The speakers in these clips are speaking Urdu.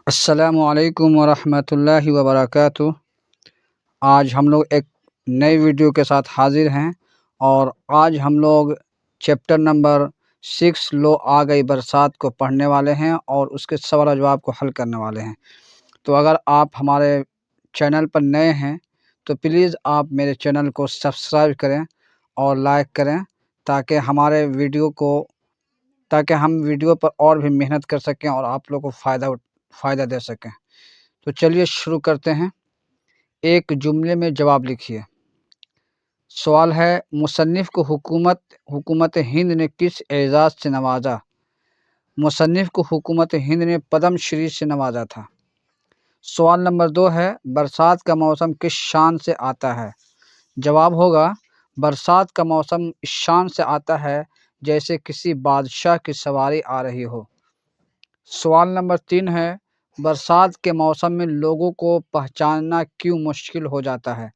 السلام علیکم ورحمۃ اللہ وبرکاتہ۔ آج ہم لوگ ایک نئی ویڈیو کے ساتھ حاضر ہیں اور آج ہم لوگ چیپٹر نمبر 6 لو آ گئی برسات کو پڑھنے والے ہیں اور اس کے سوال و جواب کو حل کرنے والے ہیں۔ تو اگر آپ ہمارے چینل پر نئے ہیں تو پلیز آپ میرے چینل کو سبسکرائب کریں اور لائک کریں تاکہ ہم ویڈیو پر اور بھی محنت کر سکیں اور آپ لوگوں کو فائدہ دے سکیں۔ تو چلیے شروع کرتے ہیں۔ ایک جملے میں جواب لکھیے۔ سوال ہے، مصنف کو حکومت ہند نے کس اعزاز سے نوازا؟ مصنف کو حکومت ہند نے پدم شری سے نوازا تھا۔ سوال نمبر 2 ہے، برسات کا موسم کس شان سے آتا ہے؟ جواب ہوگا، برسات کا موسم اس شان سے آتا ہے جیسے کسی بادشاہ کی سواری آ رہی ہو۔ سوال نمبر 3 ہے، برسات کے موسم میں لوگوں کو پہچاننا کیوں مشکل ہو جاتا ہے؟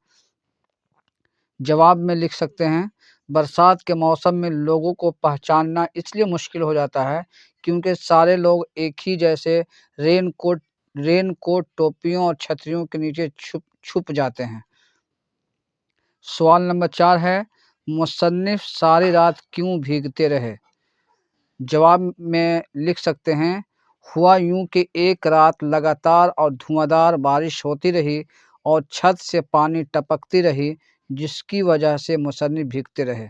جواب میں لکھ سکتے ہیں، برسات کے موسم میں لوگوں کو پہچاننا اس لیے مشکل ہو جاتا ہے کیونکہ سارے لوگ ایک ہی جیسے رین کوٹ، ٹوپیوں اور چھتریوں کے نیچے چھپ جاتے ہیں۔ سوال نمبر 4 ہے، مصنف ساری رات کیوں بھیگتے رہے؟ جواب میں لکھ سکتے ہیں، ہوا یوں کہ ایک رات لگاتار اور دھواں بارش ہوتی رہی اور چھت سے پانی ٹپکتی رہی جس کی وجہ سے مصنف بھیگتے رہے۔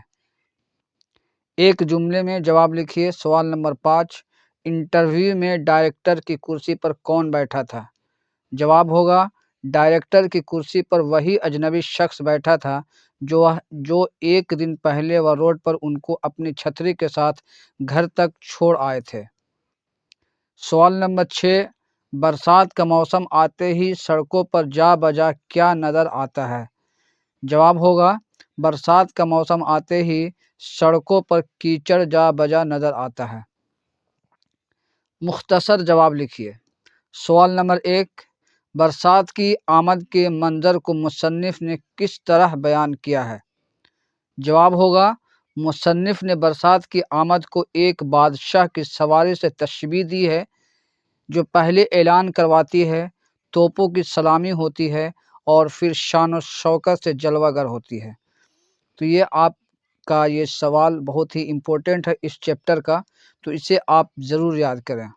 ایک جملے میں جواب لکھیے۔ سوال نمبر 5، انٹرویو میں ڈائریکٹر کی کرسی پر کون بیٹھا تھا؟ جواب ہوگا، ڈائریکٹر کی کرسی پر وہی اجنبی شخص بیٹھا تھا جو ایک دن پہلے وہ روڈ پر ان کو اپنی چھتری کے ساتھ گھر تک چھوڑ آئے تھے۔ سوال نمبر 6، برسات کا موسم آتے ہی سڑکوں پر جا بجا کیا نظر آتا ہے؟ جواب ہوگا، برسات کا موسم آتے ہی سڑکوں پر کیچڑ جا بجا نظر آتا ہے۔ مختصر جواب لکھیے۔ سوال نمبر 1، برسات کی آمد کے منظر کو مصنف نے کس طرح بیان کیا ہے؟ جواب ہوگا، مصنف نے برسات کی آمد کو ایک بادشاہ کی سواری سے تشبیہ دی ہے جو پہلے اعلان کرواتی ہے، توپوں کی سلامی ہوتی ہے اور پھر شان و شوکت سے جلوہ گر ہوتی ہے۔ تو یہ آپ کا یہ سوال بہت ہی امپورٹنٹ ہے اس چیپٹر کا، تو اسے آپ ضرور یاد کریں۔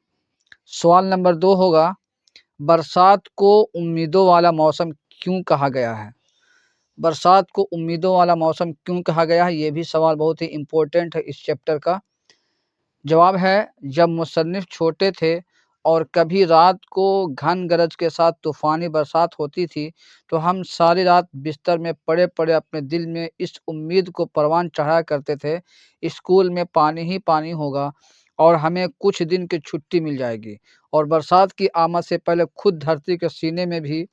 سوال نمبر 2 ہوگا، برسات کو امیدوں والا موسم کیوں کہا گیا ہے؟ برسات کو امیدوں والا موسم کیوں کہا گیا ہے؟ یہ بھی سوال بہت ہی امپورٹنٹ ہے اس چیپٹر کا۔ جواب ہے، جب مصنف چھوٹے تھے اور کبھی رات کو گھن گرج کے ساتھ طوفانی برسات ہوتی تھی تو ہم ساری رات بستر میں پڑے پڑے اپنے دل میں اس امید کو پروان چڑھایا کرتے تھے، اسکول میں پانی ہی پانی ہوگا اور ہمیں کچھ دن کی چھٹی مل جائے گی، اور برسات کی آمد سے پہلے خود دھرتی کے سینے میں بھی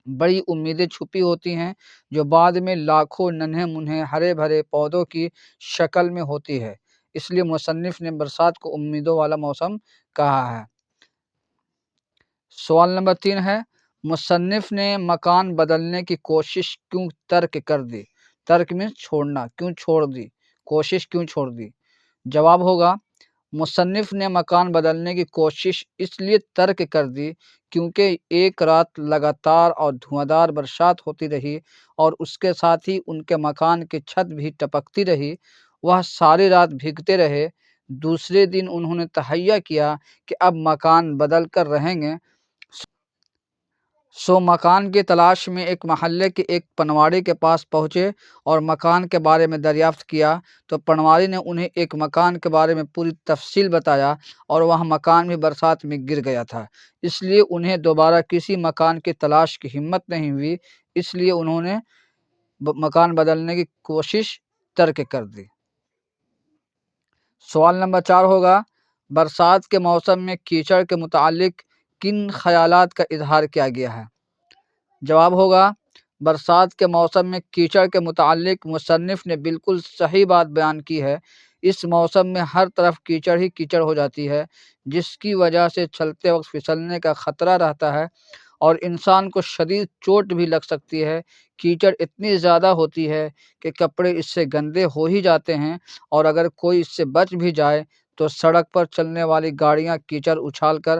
بڑی امیدیں چھپی ہوتی ہیں جو بعد میں لاکھوں ننھے منھے ہرے بھرے پودوں کی شکل میں ہوتی ہے۔ اس لیے مصنف نے برسات کو امیدوں والا موسم کہا ہے۔ سوال نمبر 3 ہے، مصنف نے مکان بدلنے کی کوشش کیوں ترک کر دی؟ ترک میں چھوڑنا، کیوں چھوڑ دی؟ کوشش کیوں چھوڑ دی؟ جواب ہوگا، مصنف نے مکان بدلنے کی کوشش اس لیے ترک کر دی کیونکہ ایک رات لگاتار اور دھواں برسات ہوتی رہی اور اس کے ساتھ ہی ان کے مکان کی چھت بھی ٹپکتی رہی۔ وہ ساری رات بھیگتے رہے۔ دوسرے دن انہوں نے تہیہ کیا کہ اب مکان بدل کر رہیں گے، سو مکان کی تلاش میں ایک محلے کے ایک پنواڑی کے پاس پہنچے اور مکان کے بارے میں دریافت کیا تو پنواڑی نے انہیں ایک مکان کے بارے میں پوری تفصیل بتایا اور وہ مکان بھی برسات میں گر گیا تھا، اس لیے انہیں دوبارہ کسی مکان کی تلاش کی ہمت نہیں ہوئی، اس لیے انہوں نے مکان بدلنے کی کوشش ترک کر دی۔ سوال نمبر 4 ہوگا، برسات کے موسم میں کیچڑ کے متعلق کن خیالات کا اظہار کیا گیا ہے؟ جواب ہوگا، برسات کے موسم میں کیچڑ کے متعلق مصنف نے بالکل صحیح بات بیان کی ہے۔ اس موسم میں ہر طرف کیچڑ ہی کیچڑ ہو جاتی ہے جس کی وجہ سے چلتے وقت پھسلنے کا خطرہ رہتا ہے اور انسان کو شدید چوٹ بھی لگ سکتی ہے۔ کیچڑ اتنی زیادہ ہوتی ہے کہ کپڑے اس سے گندے ہو ہی جاتے ہیں اور اگر کوئی اس سے بچ بھی جائے تو سڑک پر چلنے والی گاڑیاں کیچڑ اچھال کر